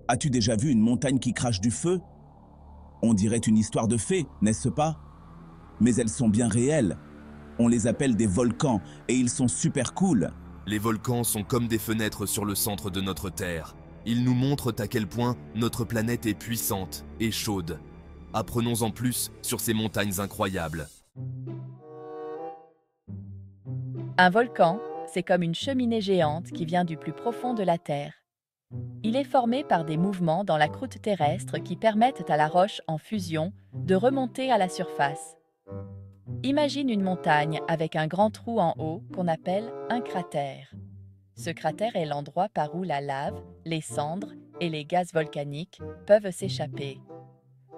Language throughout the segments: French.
As-tu déjà vu une montagne qui crache du feu? On dirait une histoire de fées, n'est-ce pas? Mais elles sont bien réelles. On les appelle des volcans et ils sont super cool. Les volcans sont comme des fenêtres sur le centre de notre Terre. Ils nous montrent à quel point notre planète est puissante et chaude. Apprenons-en plus sur ces montagnes incroyables. Un volcan, c'est comme une cheminée géante qui vient du plus profond de la Terre. Il est formé par des mouvements dans la croûte terrestre qui permettent à la roche en fusion de remonter à la surface. Imagine une montagne avec un grand trou en haut qu'on appelle un cratère. Ce cratère est l'endroit par où la lave, les cendres et les gaz volcaniques peuvent s'échapper.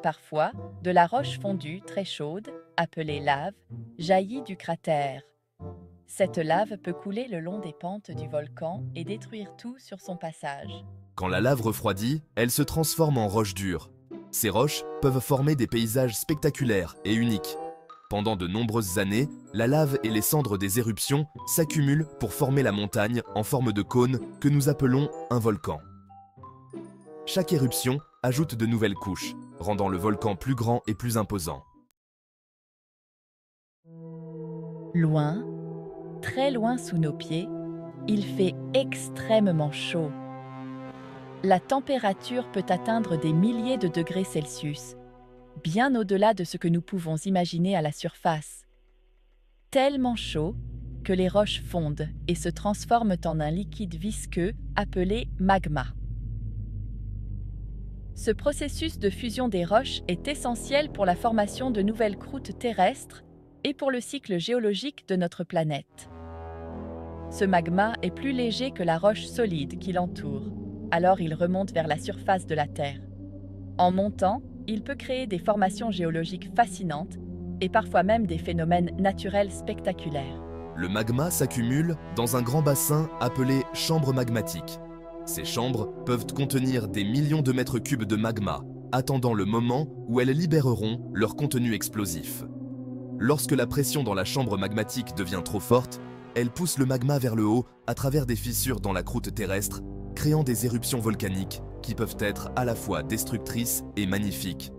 Parfois, de la roche fondue très chaude, appelée lave, jaillit du cratère. Cette lave peut couler le long des pentes du volcan et détruire tout sur son passage. Quand la lave refroidit, elle se transforme en roches dures. Ces roches peuvent former des paysages spectaculaires et uniques. Pendant de nombreuses années, la lave et les cendres des éruptions s'accumulent pour former la montagne en forme de cône que nous appelons un volcan. Chaque éruption ajoute de nouvelles couches, rendant le volcan plus grand et plus imposant. Loin, très loin sous nos pieds, il fait extrêmement chaud. La température peut atteindre des milliers de degrés Celsius, bien au-delà de ce que nous pouvons imaginer à la surface. Tellement chaud que les roches fondent et se transforment en un liquide visqueux appelé magma. Ce processus de fusion des roches est essentiel pour la formation de nouvelles croûtes terrestres et pour le cycle géologique de notre planète. Ce magma est plus léger que la roche solide qui l'entoure, alors il remonte vers la surface de la Terre. En montant, il peut créer des formations géologiques fascinantes et parfois même des phénomènes naturels spectaculaires. Le magma s'accumule dans un grand bassin appelé chambre magmatique. Ces chambres peuvent contenir des millions de mètres cubes de magma, attendant le moment où elles libéreront leur contenu explosif. Lorsque la pression dans la chambre magmatique devient trop forte, elle pousse le magma vers le haut à travers des fissures dans la croûte terrestre, créant des éruptions volcaniques qui peuvent être à la fois destructrices et magnifiques,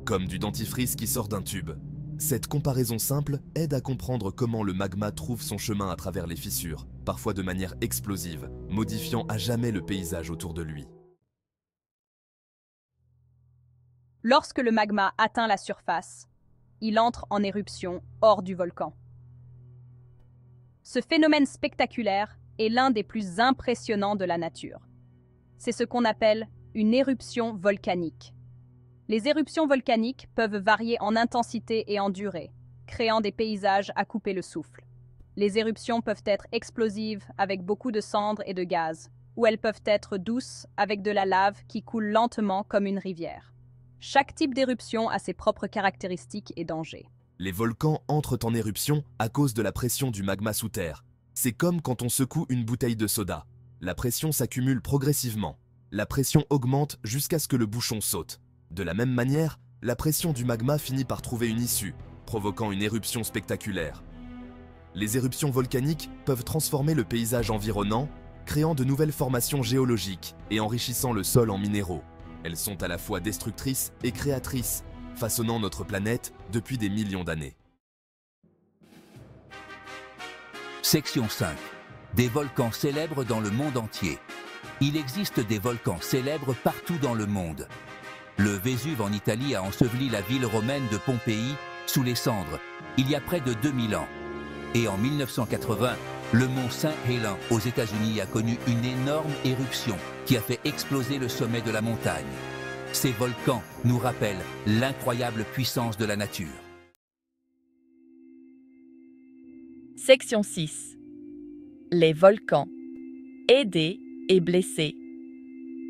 comme du dentifrice qui sort d'un tube. Cette comparaison simple aide à comprendre comment le magma trouve son chemin à travers les fissures, parfois de manière explosive, modifiant à jamais le paysage autour de lui. Lorsque le magma atteint la surface, il entre en éruption hors du volcan. Ce phénomène spectaculaire est l'un des plus impressionnants de la nature. C'est ce qu'on appelle une éruption volcanique. Les éruptions volcaniques peuvent varier en intensité et en durée, créant des paysages à couper le souffle. Les éruptions peuvent être explosives avec beaucoup de cendres et de gaz, ou elles peuvent être douces avec de la lave qui coule lentement comme une rivière. Chaque type d'éruption a ses propres caractéristiques et dangers. Les volcans entrent en éruption à cause de la pression du magma sous terre. C'est comme quand on secoue une bouteille de soda. La pression s'accumule progressivement. La pression augmente jusqu'à ce que le bouchon saute. De la même manière, la pression du magma finit par trouver une issue, provoquant une éruption spectaculaire. Les éruptions volcaniques peuvent transformer le paysage environnant, créant de nouvelles formations géologiques et enrichissant le sol en minéraux. Elles sont à la fois destructrices et créatrices, façonnant notre planète depuis des millions d'années. Section 5. Des volcans célèbres dans le monde entier. Il existe des volcans célèbres partout dans le monde. Le Vésuve en Italie a enseveli la ville romaine de Pompéi sous les cendres, il y a près de 2000 ans. Et en 1980, le mont Saint-Hélène aux États-Unis a connu une énorme éruption qui a fait exploser le sommet de la montagne. Ces volcans nous rappellent l'incroyable puissance de la nature. Section 6. Les volcans. Aidés et blessés.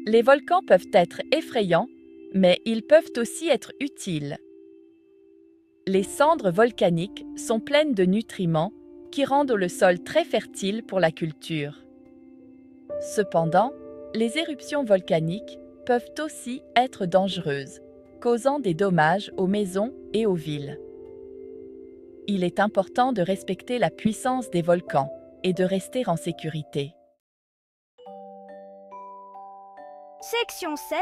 Les volcans peuvent être effrayants, mais ils peuvent aussi être utiles. Les cendres volcaniques sont pleines de nutriments qui rendent le sol très fertile pour la culture. Cependant, les éruptions volcaniques peuvent aussi être dangereuses, causant des dommages aux maisons et aux villes. Il est important de respecter la puissance des volcans et de rester en sécurité. Section 7.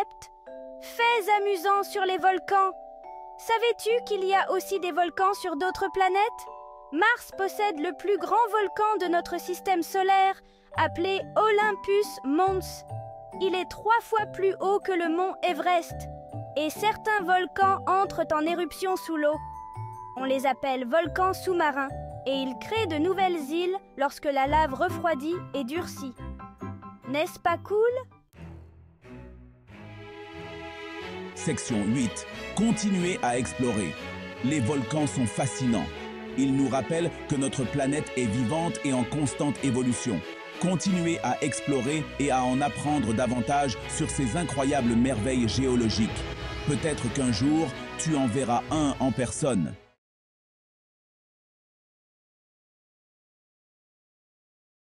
Faits amusants sur les volcans. Savais-tu qu'il y a aussi des volcans sur d'autres planètes? Mars possède le plus grand volcan de notre système solaire, appelé Olympus Mons. Il est 3 fois plus haut que le mont Everest. Et certains volcans entrent en éruption sous l'eau. On les appelle volcans sous-marins et ils créent de nouvelles îles lorsque la lave refroidit et durcit. N'est-ce pas cool? Section 8. Continuez à explorer. Les volcans sont fascinants. Ils nous rappellent que notre planète est vivante et en constante évolution. Continuez à explorer et à en apprendre davantage sur ces incroyables merveilles géologiques. Peut-être qu'un jour, tu en verras un en personne.